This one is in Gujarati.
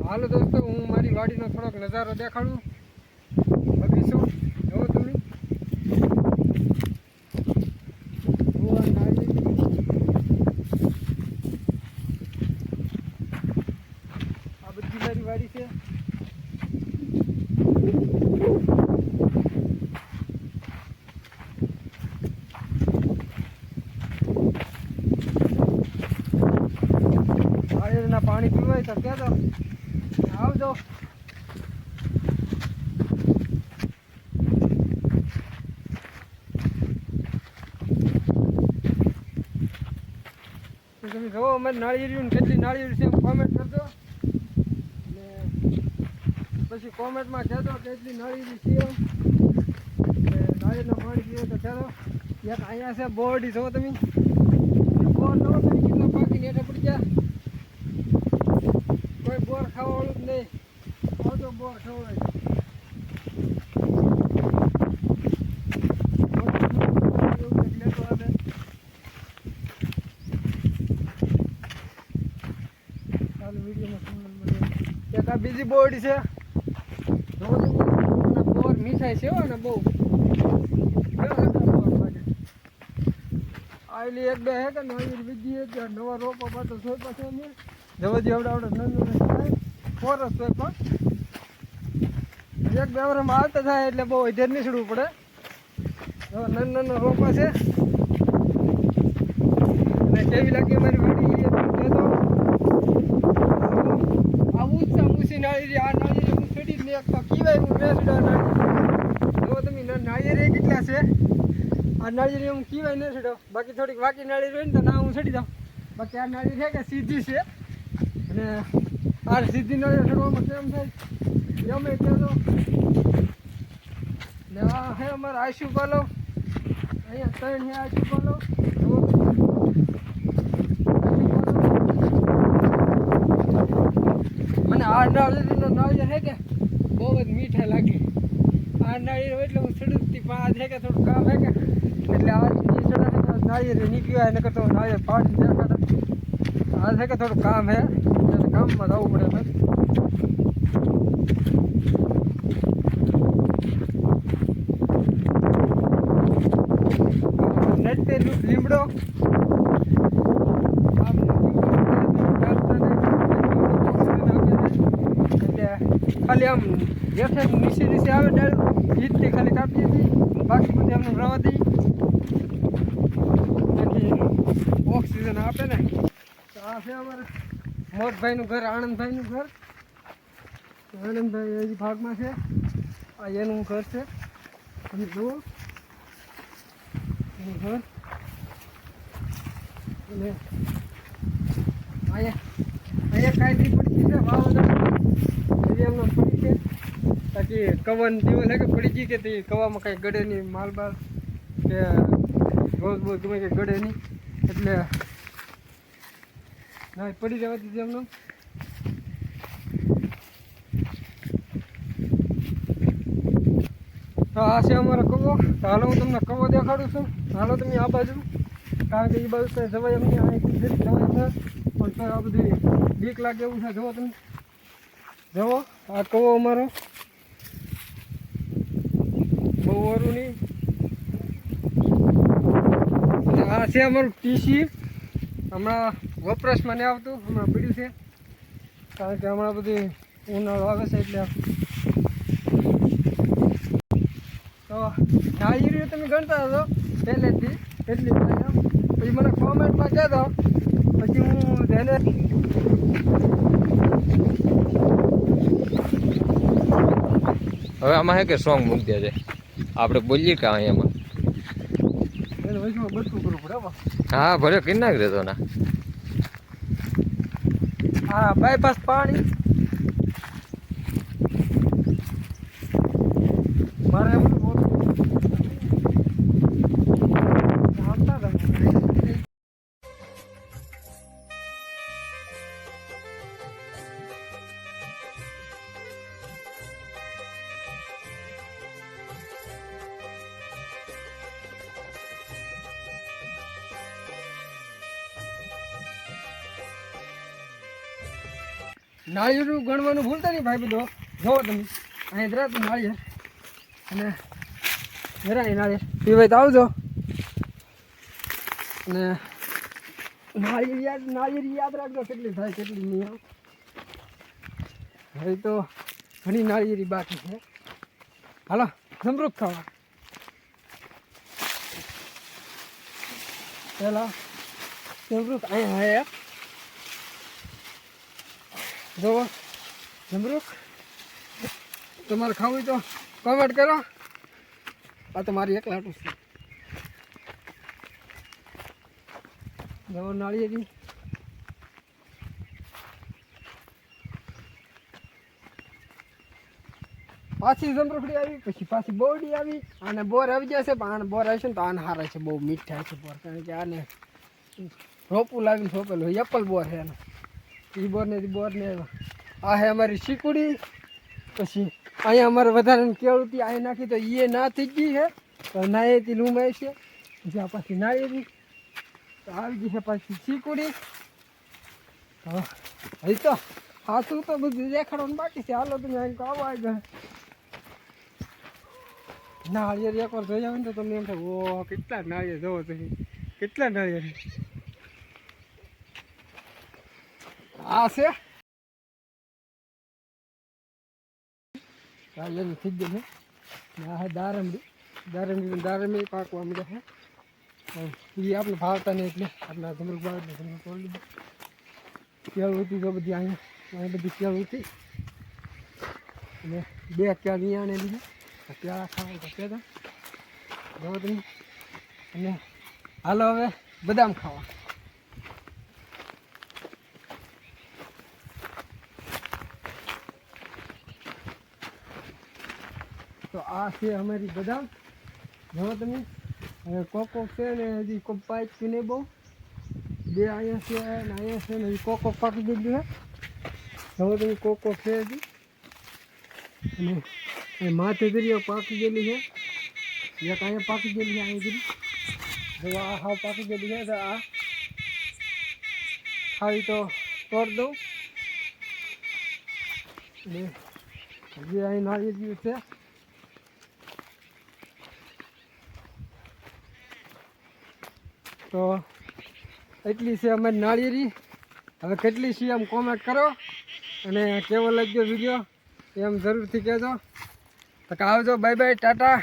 હાલો દોસ્તો, હું મારી વાડીનો થોડોક નજારો દેખાડું. બગીચો જોવો તમે. આ બધી મારી વાડી છે. પાણી પીવાય તો કહેતો આવજો. તમે જોવો અમારી નાળિયેરીઓ કેટલી નાળિયેરી છે કોમેન્ટ કરજો, ને પછી કોમેન્ટમાં કહેજો કેટલી નાળિયેરી છે. નાળિયેરના પાણી પીવો તો કહેજો. એક અહીંયા છે બોરડી, જોવો તમે. બોર જોવો તમે કેટલા પાકીને હેઠે પડી ગયા. કોઈ બોર ખાવાવાળું જ નહીં. આવતો બોર ખવાય. એક આ બીજી બોરડી છે. બોર મીઠાઈ છે ને બહુ. આવેલી એક બે હે કે નવી બીજી નવા રોપા પાછો સોય પાછો અમે જવાજી આવડે ફોરસ હોય પણ એક બે વર્ષમાં આવતા થાય એટલે બહુ ઇધર નીકળવું પડે. નાના રોપા છે. અને કેવી લાગી અમારી વાડી આવું જ ઊંચી નાળિયેરી. આ નાળિયેરી હું છેડી જ નહીં એક કીવાય હું બેસડા નાળિયેરી જો તમે. નાળિયેરી કેટલા છે. આ નાળિયેરી હું કીવાય નહીં છેડો. બાકી થોડીક વાકી નાળિયેરી હોય ને તો ના હું છેડી જાઉં. બાકી આ નાળિયેરી છે કે સીધી છે. અને આ સીધી નાળિયેર છોડવામાં કેમ થાય એમ કહેજો. ને આ હે અમારા આશુ પાલો. અહીંયા 3 હે આશુ પાલો. મને આ નાળિયેરીનો નાળિયેર છે કે બહુ જ મીઠા લાગે. આ નાળિયેર એટલે હું છેડુંથી પણ આ છે કે થોડું કામ છે કે એટલે આ નાળિયેર નીકળ્યા એને કરતો નાળિયેર પાડી દેખાડે. આ છે કે થોડું કામ છે, કામમાં જવું પડે. નેટે લીમડો એટલે ખાલી આમ જેઠે નીચે આવે ડાળું ઈજથી ખાલી કાપીએ છીએ. બાકી બધું એમને રવા દઈએ. ઓક્સિજન આપે ને. તો આ છે અમારે મોટભાઈનું ઘર, આનંદભાઈનું ઘર. આનંદભાઈ હજી ભાગમાં છે. આ એનું ઘર છે. તમે જુઓ એનું ઘર. અને અહીંયા કાંઈ પડી છે વાવાઝોડા એમને પડી છે. બાકી કવન દિવસ છે કે પડી ગઈ કે તે કવામાં કાંઈ ગળે નહીં. માલ બાલ કે રોજ બોજ ગમે કંઈ ગળે નહીં એટલે ના પડી જવા દીધી એમને. તો આ છે અમારો કવો. તો હાલો હું તમને કવો દેખાડું છું. હાલો તમે આ બાજુ, કારણ કે એ બાજુ કંઈ જવાય એમ નહીં. આ એક જવાય છે પણ તો આ બધી બીક લાગે એવું છે. જુઓ તમે, જુઓ આ કવો અમારો બહુ ઓરું નહીં. અને આ છે અમારું ટીસી. હમણાં વપરાશમાં નહીં આવતું, હમણાં પીડ્યું છે કારણ કે હમણાં બધી ઉનાળો આવે છે એટલે. તો નાળિયેરીઓ તમે ગણતા હતો પહેલેથી કેટલી પછી મને કોમેન્ટમાં કહેતો. પછી હું તેને હવે આમાં હે કે સોંગ મૂકી દે છે આપણે બોલીએ કે અહીંયામાં એને વચમાં બધું કરવું પડે. હા ભલે કરી નાખ દેતો ના. હા બાયપાસ પાણી મારે એમ નાળિયેરું ગણવાનું ભૂલતા નહીં ભાઈ બધો. જોવો તમે અહીં જરાતું નાળિયેર અને જરાય નાળિયેર પીવાય તો આવજો. અને નાળિયેર યાદ રાખજો કેટલી થાય કેટલી નહીં આવે. હવે તો ઘણી નાળિયેરી બાકી છે. હાલો જમરૂખ ખાવા. પેલા જમરૂખ અહીંયા હે જોવો જમરૂખ. તમારે ખાવું હોય તો કોમેન્ટ કરો. આ તો મારી એકલા હાટું છે. જોવો નાળિયેરી. પાછી જમરૂખડી આવી પછી પાછી બોરડી આવી અને બોર આવી જશે. પણ આને બોર આવશે ને તો આને હારે છે બહુ મીઠા છે બોર. કારણ કે આને રોપું લાવીને સોંપેલું હોય એપલ બોર છે એનો. એ બોરને આ છે અમારી શીકુડી. પછી અહીંયા અમારે વધારે કેળું અહીં નાખી તો એ ના થઈ ગઈ છે તો નાયેથી લૂમાય છે. જ્યાં પાછી નાયેલી તો આવી ગઈ છે પાછી શીકુડી. હજી તો હાથું તો બધું દેખાડવાનું બાકી છે. હાલો તમે અહીં આવો આગળ. નાળિયેર એકવાર જોઈ આવે ને તો તમને એમ થાય ઓ કેટલા નાળિયેર જોવો તમે કેટલા નાળિયેર. આ છે નાળિયેરની થઈ ગઈ છે. આ છે દારમડી પાકવા મળે છે. એ આપણે ભાવતા નહીં એટલે આપણે જમરૂખ ભાવ એટલે જમરૂખ તોડી લીધું. કેળ હતી તો બધી અહીંયા બધી કેળ હતી અને 2 કેળ અહીંયા ને લીધી. પ્યાળા ખાવા તો કહેતા જો તમે. અને હાલો હવે બદામ ખાવા. તો આ છે અમારી બદામ. જો તમે હવે કોક છે ને હજી કોક પાકી નહીં બહુ. 2 અહીંયા છે ને અહીંયા છે ને હજી કોક પાકી ગયેલું છે. જો તમે કોક છે હજી. અને માથે દરિયો પાકી ગયેલી છે. એક અહીંયા પાકી ગયેલી છે. અહીંયા ગયેલી જો આ હાવ પાકી ગયેલી છે. તો આ ખાવી તો તોડ દઉં. અને હજી અહીં નાળિયેર છે. તો એટલી છે અમારી નાળિયેરી. હવે કેટલી છે એમ કોમેન્ટ કરો અને કેવો લાગ્યો વિડીયો એમ જરૂરથી કહેજો. તો આવજો. Bye bye Tata.